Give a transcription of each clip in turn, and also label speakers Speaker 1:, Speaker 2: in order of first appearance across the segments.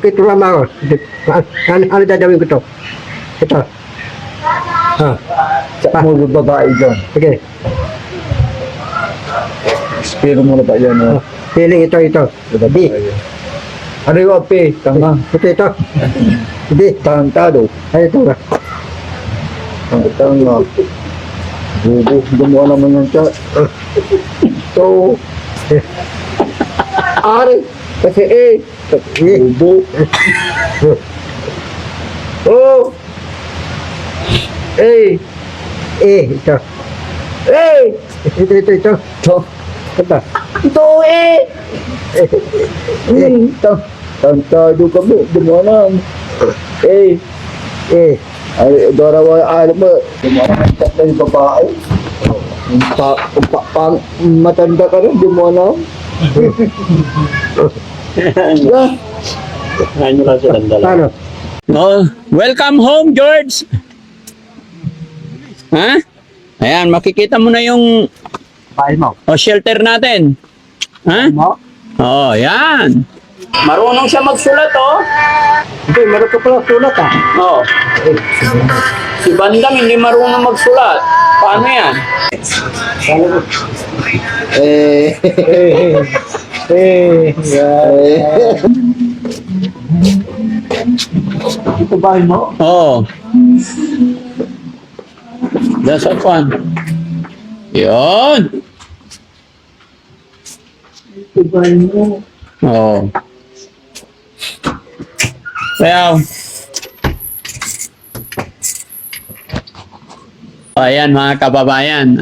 Speaker 1: Ito mama ko. Ano dadawin ko to? Ito.
Speaker 2: Sa mo babae dyan.
Speaker 1: Sige.
Speaker 2: Pero mo na ba yan?
Speaker 1: Feeling ito. Di.
Speaker 2: Ano yung ape? Tanga.
Speaker 1: Ito. Di.
Speaker 2: Tantado.
Speaker 1: Ay, ito nga.
Speaker 2: Tanga. Bubo. Gumawa naman yung chat. So. Ari. Kasi Bubo. Oh.
Speaker 1: Ito. Ito.
Speaker 2: Ito.
Speaker 1: Ito.
Speaker 2: Ito Tantado kami. Gumawa naman. Ay, darawa alam mo. Gumawa naman tatlo yung babae. Matanda ka rin. Gumawa naman.
Speaker 3: Ano lang silang dala.
Speaker 1: Paano?
Speaker 3: Oh, welcome home, George! Ha? Ayan, makikita mo na yung shelter natin. Ha? Oh, yan. Marunong siya magsulat, oh.
Speaker 1: Hindi, meron ka pala sulat
Speaker 3: Oh. Si Bandam hindi marunong magsulat. Paano yan?
Speaker 2: Ito bahay mo?
Speaker 3: Oh. That's a fun. Yun.
Speaker 2: Ito bahay mo?
Speaker 3: Oh. Well. Ayan mga kababayan.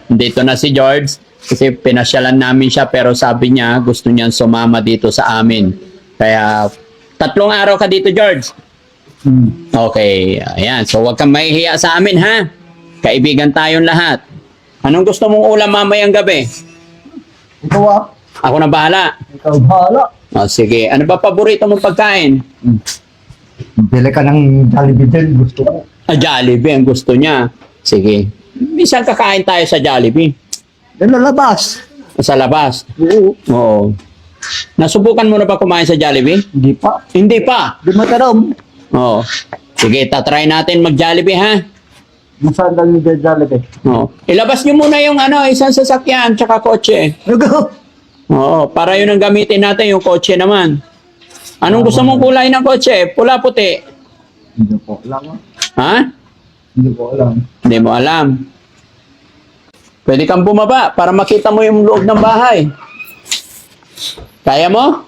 Speaker 3: Dito na si George. Kasi pinasyalan namin siya pero sabi niya gusto niyang sumama dito sa amin. Kaya 3 araw ka dito, George. Okay. Ayan. So huwag kang mahihiya sa amin, ha? Kaibigan tayong lahat. Anong gusto mong ulam mamayang gabi?
Speaker 2: Ikaw
Speaker 3: Ako na bahala.
Speaker 2: Ikaw bahala.
Speaker 3: O, sige. Ano ba paborito mong pagkain?
Speaker 2: Bili ka ng Jollibee din. Gusto ko.
Speaker 3: Jollibee ang gusto niya. Sige. Minsan kakain tayo sa Jollibee.
Speaker 2: Lalabas.
Speaker 3: Sa labas.
Speaker 2: Oo.
Speaker 3: Oo. Nasubukan mo na ba kumain sa Jollibee?
Speaker 2: Hindi pa.
Speaker 3: Hindi pa.
Speaker 2: Di mataram.
Speaker 3: Oo. Sige, tatry natin mag-Jollibee, ha?
Speaker 2: Masaan lang yung Jollibee?
Speaker 3: Oo. Ilabas niyo muna yung isang sasakyan tsaka kotse.
Speaker 2: Ikaw.
Speaker 3: Oo. Para yun ang gamitin natin, yung kotse naman. Anong gusto mong kulay ng kotse? Pula, puti?
Speaker 2: Hindi ko alam.
Speaker 3: Ha?
Speaker 2: Hindi ko alam.
Speaker 3: Hindi mo alam. Pwede kang bumaba para makita mo yung loob ng bahay. Kaya mo?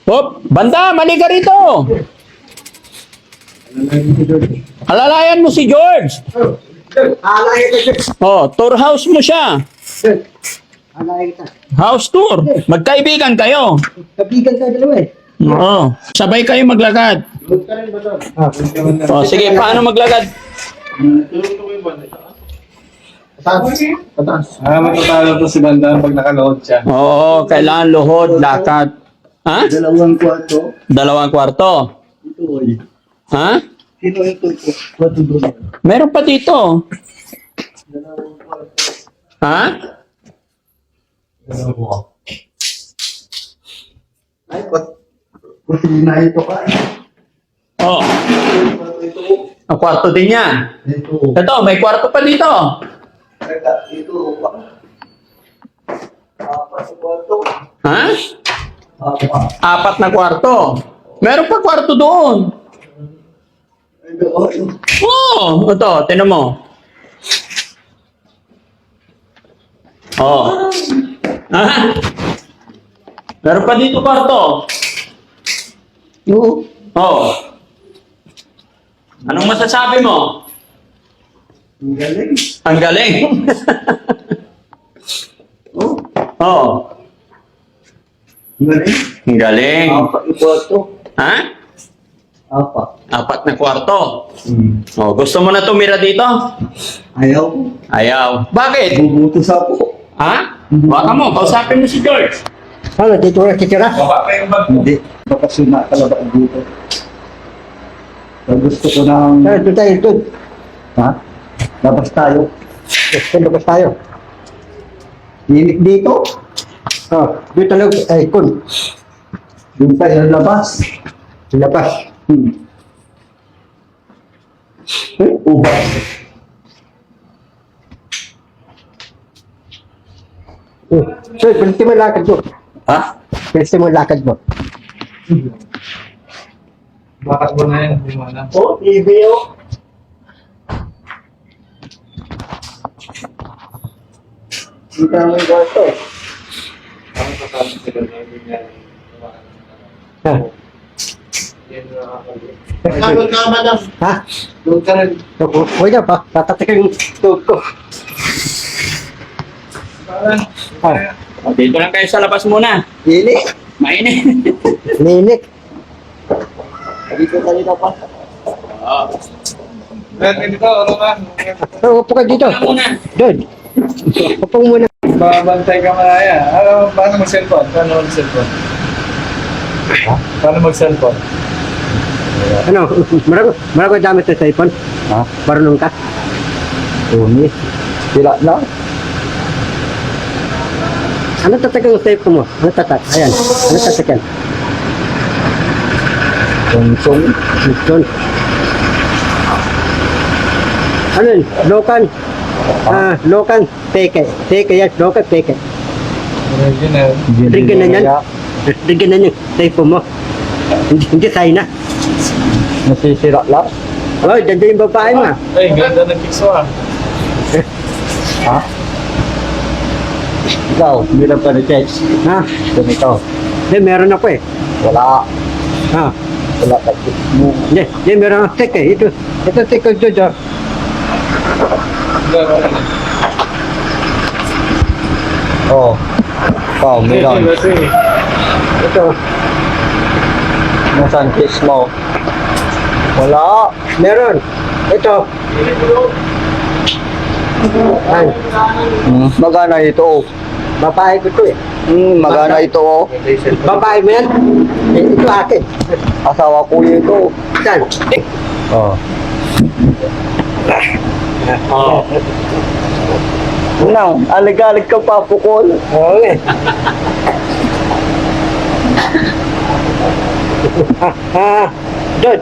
Speaker 3: Hop, banda, mali ka rito. Alalayan mo si George. Oh, tour house mo siya. House tour. Magkaibigan kayo.
Speaker 1: Kabigan ka dalawa
Speaker 3: Oo. Sabay kayo maglakad. Oh, sige, paano maglakad?
Speaker 2: Matatalo to si Bandang pag nakaload siya.
Speaker 3: Oo, kailangan luhod, lakad. Ha?
Speaker 2: 2 kwarto.
Speaker 3: 2 kwarto.
Speaker 2: Ito oy.
Speaker 3: Ha?
Speaker 2: Ito kwarto doon.
Speaker 3: Meron pa dito. Ha?
Speaker 2: Ay, kusina ito ka.
Speaker 3: Oh. Ang kwarto din yan.
Speaker 2: Ito.
Speaker 3: Ito, may kwarto pa dito.
Speaker 2: Ito. Apat sa kwarto.
Speaker 3: Ha?
Speaker 2: Apat.
Speaker 3: 4 na kwarto. Meron pa kwarto doon. Oh, ito, tinan mo. Oh. Ha? Meron pa dito kwarto. Oh. Anong masasabi mo?
Speaker 2: Ang galing.
Speaker 3: Ang galing.
Speaker 2: Oh,
Speaker 3: Oh.
Speaker 2: ang galing.
Speaker 3: Ang galing.
Speaker 2: Apat na kwarto.
Speaker 3: Ha?
Speaker 2: Apat.
Speaker 3: 4 na kwarto. Oh, gusto mo na tumira dito?
Speaker 2: Ayaw.
Speaker 3: Ayaw. Bakit?
Speaker 2: Bubutos ako.
Speaker 3: Ha? Baka mo, kausapin mo si George.
Speaker 1: Ano, titira?
Speaker 3: Baba pa yung bag.
Speaker 2: Hindi. Bakasyon na talaga ako dito. Gusto ko ng...
Speaker 1: Ito tayo.
Speaker 2: Ha? Labas tayo.
Speaker 1: Labas tayo.
Speaker 2: Dito?
Speaker 1: Oh, dito lang. Ay, kun.
Speaker 2: Yung pa yung labas.
Speaker 1: Labas.
Speaker 2: Ubay.
Speaker 1: So, pwede mo lakad mo.
Speaker 3: Ha?
Speaker 1: Pwede mo lakad mo.
Speaker 4: Bakit mo na yan? Hindi mo alam.
Speaker 2: Oh, TV oh. Kita mo yung kwarto.
Speaker 4: Ano pa sabi sila na hindi niya
Speaker 1: Ha?
Speaker 2: Sagot na madam.
Speaker 1: Ha?
Speaker 2: Doon ka rin.
Speaker 1: Huwag na pa. Tatatikin yung stove ko. Ha?
Speaker 3: Dito lang kayo sa labas muna.
Speaker 1: Dili.
Speaker 3: Mainit.
Speaker 1: Ninik.
Speaker 2: Dito kanina pa.
Speaker 3: Oo.
Speaker 4: Dito, ano ka?
Speaker 1: Upo ka dito.
Speaker 3: Upo muna.
Speaker 1: Doon. Upo muna.
Speaker 4: Babantay ka malaya. Paano mag-cellphone? Paano mag-cellphone? Paano mag-cellphone?
Speaker 1: Ano? Marami damit sa cellphone.
Speaker 2: Ha?
Speaker 1: Marunong ka.
Speaker 2: Tuni. Sila na.
Speaker 1: Ano tatagang cellphone mo? Ano tatak? Ayan. Ano tatagan?
Speaker 2: Tungsong.
Speaker 1: Doon. Ano yun? Lokan. Lokan. Teke. Teke yan. Lokan. Teke.
Speaker 4: Original.
Speaker 1: Rigyan na yan. Rigyan na yung cellphone mo. Hindi tayo na.
Speaker 2: Nasisira lang.
Speaker 1: Oh, dyan yung babae mo.
Speaker 4: Ay, ganda ng pixo ah.
Speaker 2: Ha? Ikaw, bilang pa ni Tex.
Speaker 1: Ha?
Speaker 2: Ganito.
Speaker 1: Hindi, meron ako eh.
Speaker 2: Wala.
Speaker 1: Ha?
Speaker 2: Wala ka mo.
Speaker 1: Hindi, meron ako teke. Ito teke ko dyan.
Speaker 2: Oo. Ikaw, meron.
Speaker 1: Ito.
Speaker 2: Nasaan kiss mo? Wala.
Speaker 1: Meron. Ito. Ay,
Speaker 2: Magana ito.
Speaker 1: babae ko to eh.
Speaker 2: Magana ito. Oh.
Speaker 1: Babae mo yan? Eh, ito akin.
Speaker 2: Asawa ko ito.
Speaker 1: Saan?
Speaker 2: Oh.
Speaker 3: Oo.
Speaker 2: Nang, alig-alig ka pa, pukol.
Speaker 1: Oo eh. Dod,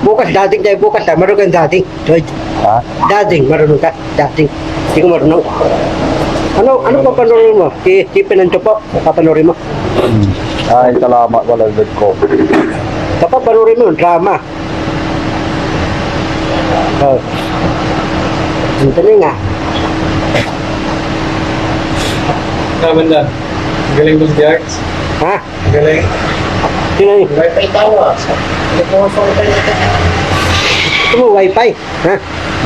Speaker 1: bukas dating tayo bukas ha. Marunong kang dating. Dod,
Speaker 2: Ha?
Speaker 1: dating, marunong ka. Dating. Hindi ko marunong. Ano pa panorin mo? Si Pinanto po, papanorin mo.
Speaker 2: Ay, salamat walagad ko.
Speaker 1: Dapat panorin mo, drama. Oh. Ito na nga.
Speaker 4: Naman na. Galing mo si Jax.
Speaker 1: Ha?
Speaker 4: Galing.
Speaker 1: Sino yun?
Speaker 2: Wi-Fi tawa.
Speaker 1: Ito mo, wifi. Ha?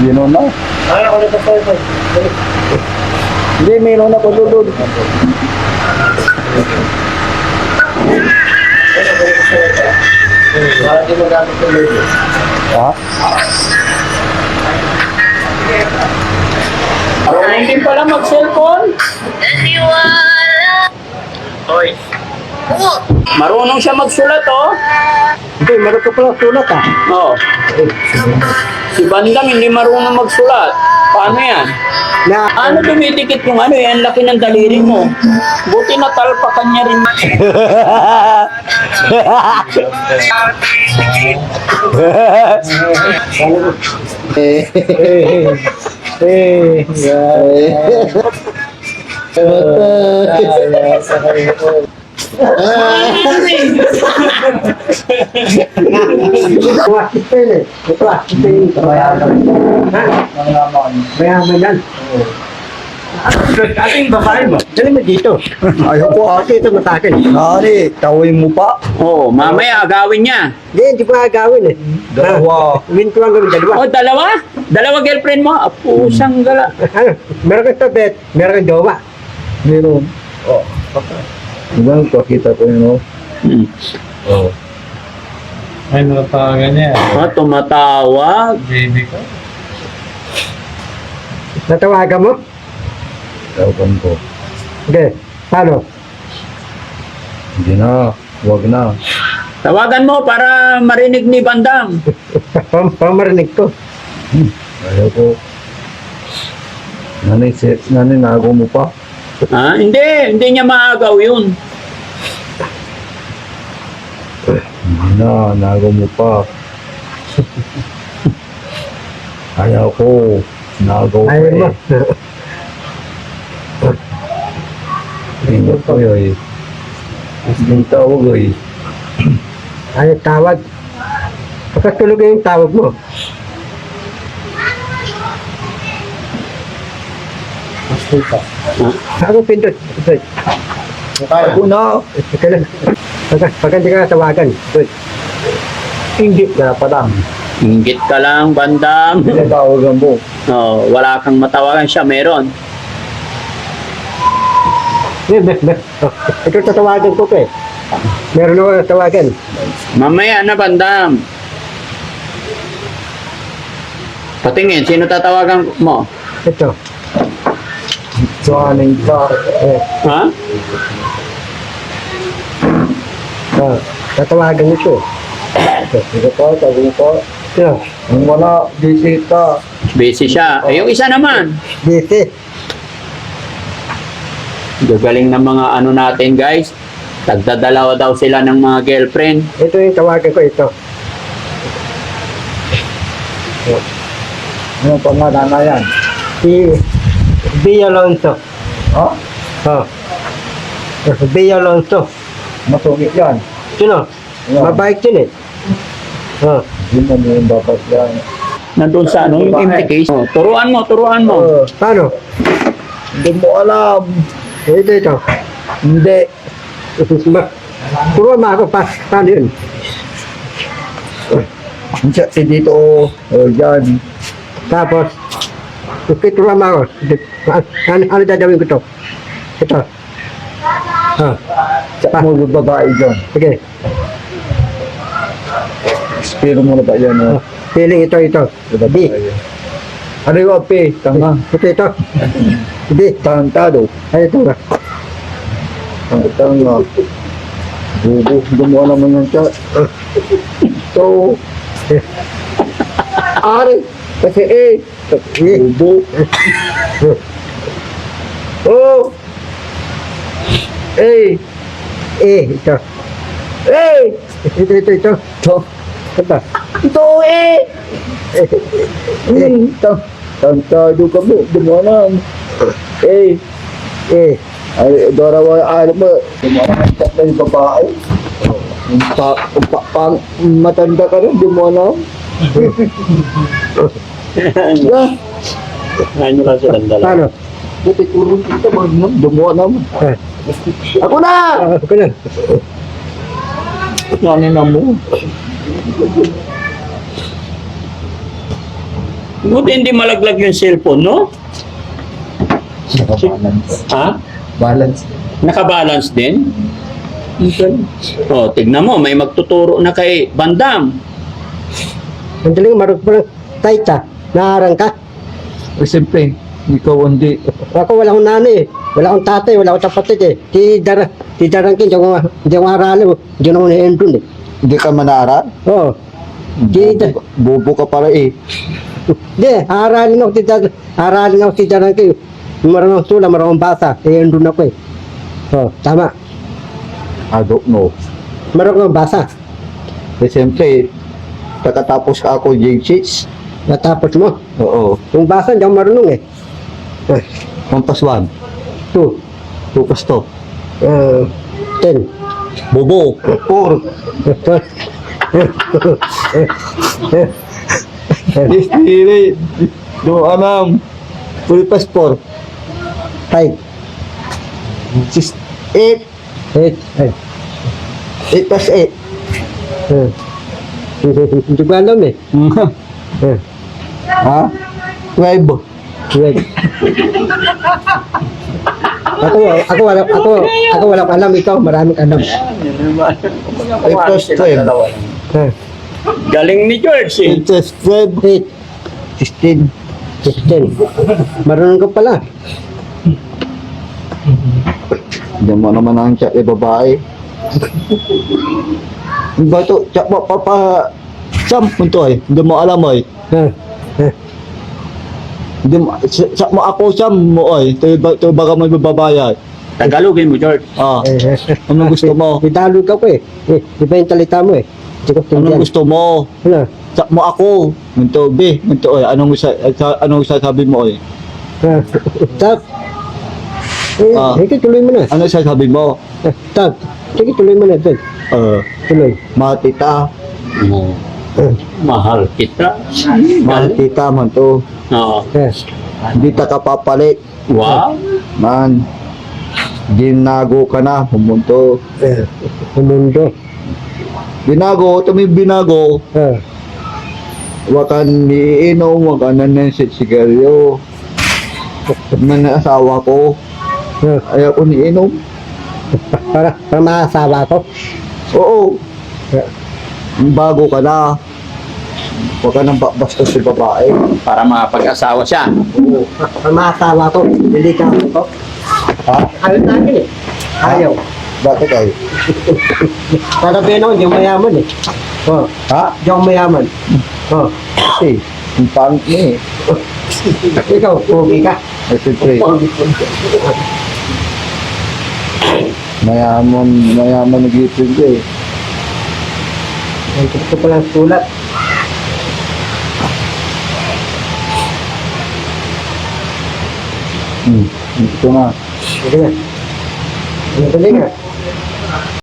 Speaker 2: Yun na.
Speaker 4: Ano ko nito sa
Speaker 2: Hindi, mayroon na ko doon.
Speaker 4: Para di magamit yung video.
Speaker 2: Ha?
Speaker 3: Marunong din pala mag-cellphone. Hoy. Marunong siya magsulat, oh.
Speaker 1: Hindi, meron ko pala sulat ha.
Speaker 3: Oo. Si Bandang hindi marunong magsulat. Paano yan?
Speaker 1: Na,
Speaker 3: Ano dumidikit yung ano yan? Laki ng daliri mo. Buti na talpakan niya rin.
Speaker 1: ito assistant eh. Ito assistant. Mayaman. Ha? Mayaman yan. Ating babae mo. Dali mo dito.
Speaker 2: Ayaw ko ha.
Speaker 1: Kasi ito matakin.
Speaker 2: Hari, tawin mo pa.
Speaker 3: Oo, mamaya agawin niya.
Speaker 1: Hindi ko agawin eh.
Speaker 2: Dalawa.
Speaker 1: Win ko lang gawin dalawa.
Speaker 3: O, dalawa? Dalawa girlfriend mo? Pusang gala.
Speaker 1: Ano? Meron kang tabet, meron kang jowa.
Speaker 2: Meron. Oh. Ibang pakita ko yun, oh. Oh.
Speaker 4: Ay, natawagan niya.
Speaker 3: Tumatawag.
Speaker 4: Baby ko.
Speaker 1: Natawagan mo?
Speaker 2: Tawagan ko.
Speaker 1: Hindi. Paano?
Speaker 2: Hindi na. Huwag na.
Speaker 3: Tawagan mo para marinig ni Bandang.
Speaker 1: Pamarinig ko.
Speaker 2: Ayaw ko. Nanay, nago mo pa.
Speaker 3: Ha? Hindi niya maagaw yun.
Speaker 2: Na, nago mo pa. Ayaw ko. Nago ko
Speaker 1: Ayaw mo.
Speaker 2: Hindi ko yun. Hindi tawag eh.
Speaker 1: Ayaw tawag. Pagkatulog yung tawag mo. Ako pindot. Good.
Speaker 2: Ako na.
Speaker 1: Ika lang. Pagka hindi ka tawagan. Good.
Speaker 2: Hindi ka pa lang.
Speaker 3: Inggit ka lang, bandam.
Speaker 2: Tinatawagan mo.
Speaker 3: Oh, wala kang matawagan siya, meron.
Speaker 1: Ito tatawagan ko pa eh. Meron ako tawagan.
Speaker 3: Mamaya na, bandam. Patingin, sino tatawagan mo?
Speaker 1: Ito.
Speaker 2: Swaning ka.
Speaker 3: Ha?
Speaker 1: Tatawagan ito.
Speaker 2: Sige pa, sabi ko.
Speaker 1: Ito.
Speaker 2: Ang wala, bisita.
Speaker 3: Busy siya. Eh, yung isa naman.
Speaker 1: Busy.
Speaker 3: Gagaling ng mga ano natin, guys. Tagdadalawa daw sila ng mga girlfriend.
Speaker 1: Ito yung tawagan ko ito.
Speaker 2: Ano pangalan na yan?
Speaker 1: Si B. Alonso.
Speaker 2: Ha?
Speaker 1: Oh. B. Alonso.
Speaker 2: Masungit yan.
Speaker 1: Sino?
Speaker 2: Yan.
Speaker 1: Mabait yun eh. Oh.
Speaker 2: Yun na yung dapat yan.
Speaker 3: Nandun sa ano, yung implication. Oh, turuan mo, turuan mo.
Speaker 1: Paano?
Speaker 2: Hindi mo alam.
Speaker 1: Ito.
Speaker 2: Hindi.
Speaker 1: Turuan mo ako. Paano yun?
Speaker 2: Si dito, dyan.
Speaker 1: Tapos, turuan mo ako. Ano dadawin ko to? Ito.
Speaker 2: Sa mo babae dyan.
Speaker 1: Sige.
Speaker 2: Pero mo na ba yan?
Speaker 1: Feeling ito. B.
Speaker 2: Ano yung api? Tanga.
Speaker 1: Ito. B.
Speaker 2: Tangtado.
Speaker 1: Ay, ito ba?
Speaker 2: Tanga. Bubo. Gumawa naman yung chat. So, ari. Kasi bubo. Oh.
Speaker 1: Ito. Ito.
Speaker 2: Ito.
Speaker 1: Ito.
Speaker 2: Ito Tangtado ka mo. Gumawa naman. Ay, darawa ano ba? Gumawa naman chat na yung babae. Pang matanda ka rin. Gumawa naman.
Speaker 3: Ano lang silang dalawa.
Speaker 1: Paano?
Speaker 2: Buti tulong kita. Gumawa naman. Ako na!
Speaker 1: Ako na.
Speaker 2: Ano na mo?
Speaker 3: Buti hindi malaglag yung cellphone, no? Ha?
Speaker 2: Balance.
Speaker 3: Nakabalance din? Oh, tignan mo, may magtuturo na kay Bandam.
Speaker 1: Ang daling marag-marag. Taita. Naharang ka.
Speaker 2: Eh, siyempre, ikaw hindi.
Speaker 1: Ako wala akong nanay eh. Wala akong tatay, wala akong kapatid eh. Si Darangkin, hindi ako aralo. Hindi ako na-endun eh.
Speaker 2: Hindi ka manara?
Speaker 1: Oo.
Speaker 2: Bobo ka para eh.
Speaker 1: Hindi, aralin ako si Darangkin. Marunong sula, marunong basa. I-endun ako eh. Oo, tama.
Speaker 2: I don't know.
Speaker 1: Marunong basa.
Speaker 2: Eh, siyempre, pagkatapos ka ako J6.
Speaker 1: Natapos mo.
Speaker 2: Oo.
Speaker 1: Kung basa, hindi ako marunong eh.
Speaker 2: 1 plus 1.
Speaker 1: 2.
Speaker 2: 2 plus
Speaker 1: 10.
Speaker 2: Bobo. 4. Distili. Do anam. 3 plus 4.
Speaker 1: 5.
Speaker 2: 6. 8.
Speaker 1: 8.
Speaker 2: 8 plus 8.
Speaker 1: Hindi ko alam eh.
Speaker 2: Ha? 12.
Speaker 1: Wait. Ako walang alam, ikaw maraming alam.
Speaker 2: 8 plus 12.
Speaker 3: Galing ni George eh.
Speaker 2: 8 plus 12.
Speaker 1: 8,
Speaker 2: 16.
Speaker 1: 16. Marunong ka pala.
Speaker 2: Hindi mo naman ang chat eh, babae. Ba ito? Chat mo, papa... Sam, ito eh. Hindi mo alam eh. Hindi mo... Chat mo ako, Sam mo eh. Ito baga may bababayad.
Speaker 3: Tagalogin mo, George.
Speaker 2: Ah, ano gusto mo?
Speaker 1: Idalog ako eh. Di ba yung talita mo eh? Hindi ko
Speaker 2: Anong
Speaker 1: tindihan.
Speaker 2: gusto mo?
Speaker 1: Ano?
Speaker 2: Sa mo ako. Minto, be. Minto, oy. Anong sasabi mo, oy?
Speaker 1: Tag.
Speaker 2: Ah.
Speaker 1: Sige, tuloy mo na.
Speaker 2: Ano sasabi mo?
Speaker 1: Tag. Sige, tuloy mo na. Tag. Tuloy.
Speaker 2: Matita.
Speaker 3: Mahal kita.
Speaker 2: Matita man to.
Speaker 3: Oo.
Speaker 2: Hindi ta kapapalit.
Speaker 3: Wow.
Speaker 2: Man. Ginago ka na. Pumunto.
Speaker 1: Mundo.
Speaker 2: Binago. Ito may binago.
Speaker 1: Ah.
Speaker 2: Huwag ka niinom. Huwag ka nanensit sigaryo. Man asawa ko. Ayaw ko niinom.
Speaker 1: Para maasawa ko.
Speaker 2: Oo. Bago ka na. Huwag ka nang basta si babae.
Speaker 3: Para makapag-asawa siya.
Speaker 1: Oo. Para maasawa ko. Hindi ka ko.
Speaker 2: Ha?
Speaker 1: Ayaw natin eh. Ayaw.
Speaker 2: Bakit ay?
Speaker 1: Para Beno, hindi ako mayaman eh. Oh.
Speaker 2: Ha?
Speaker 1: Hindi ako mayaman. Oh.
Speaker 2: Kasi, yung pangit niya
Speaker 1: Ikaw, pogi ka.
Speaker 2: eh. Siyempre, mayaman nag-ipin ka eh.
Speaker 1: Ang gusto ko lang sulat.
Speaker 2: Ito nga.
Speaker 1: Sige nga. Ano ba nga?